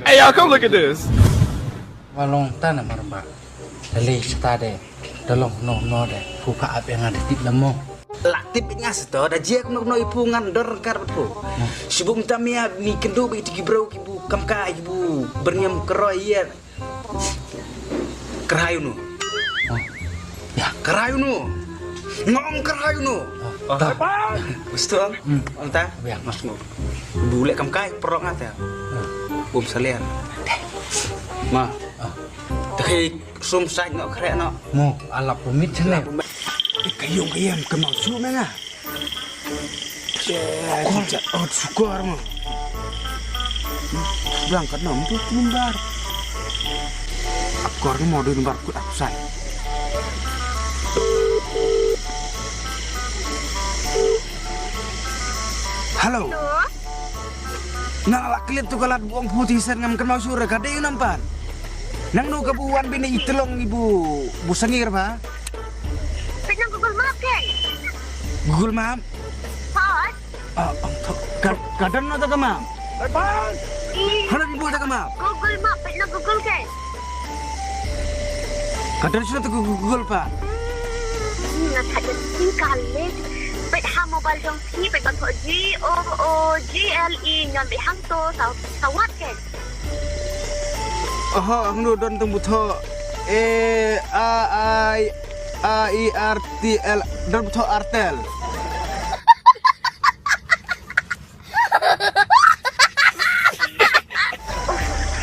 Hey, y'all, come look at this. Walong tanah marba. Lali stade. Dalong no de. Pupa ap yang ada di lemo. Latip ngas to da je kuno ipungan dor karpu. Subung tamia mi kendo bi tigi bro kibu kamka ibu bernyam keroyer. Kerayu nu. Ya, Kerayu nu. Ngom kerayu nu. Gusto ang? Anta? Ya, Mas mo. Bule kamka perong ata. Bum salian. Ma. Teki sum sai ngok krek no. mo alap pumit sene. Kayong kayam kemang sume nga. Oh, sukar mo. Berangkat nom tuh lumbar. Akor ni mau lumbar ku absai. Halo. Nah, lak lihat tuh kalat buang putih sen ngam kemang sura kadeng nampan. Nang nu kebuan bini itelong ibu bu sengir pa. Pegang Google Map kan? Google Map. Hot. Kadang no tak map. Hanan ibu tak map. Google Map, pegang Google kan? Kadang sudah tu Google pa. Nak ada kali. Pet ha mobile dong si pet bantu GOOGLE nyon be hang to sawat kan? Oh, ang don tunggu to AIRTL dan to artel.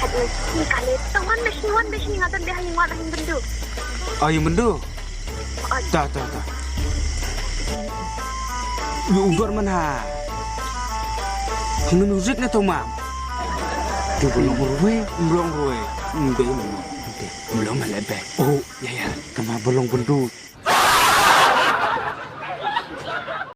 Ada si kali. Tawan mesin ngatan dia yang wat yang bendu. Oh, yang bendu. Tak. Uber mana? Hang nuzik na to mam. Tu belum ruwe. Belum malebe. Oh, ya. Kama belum bendu.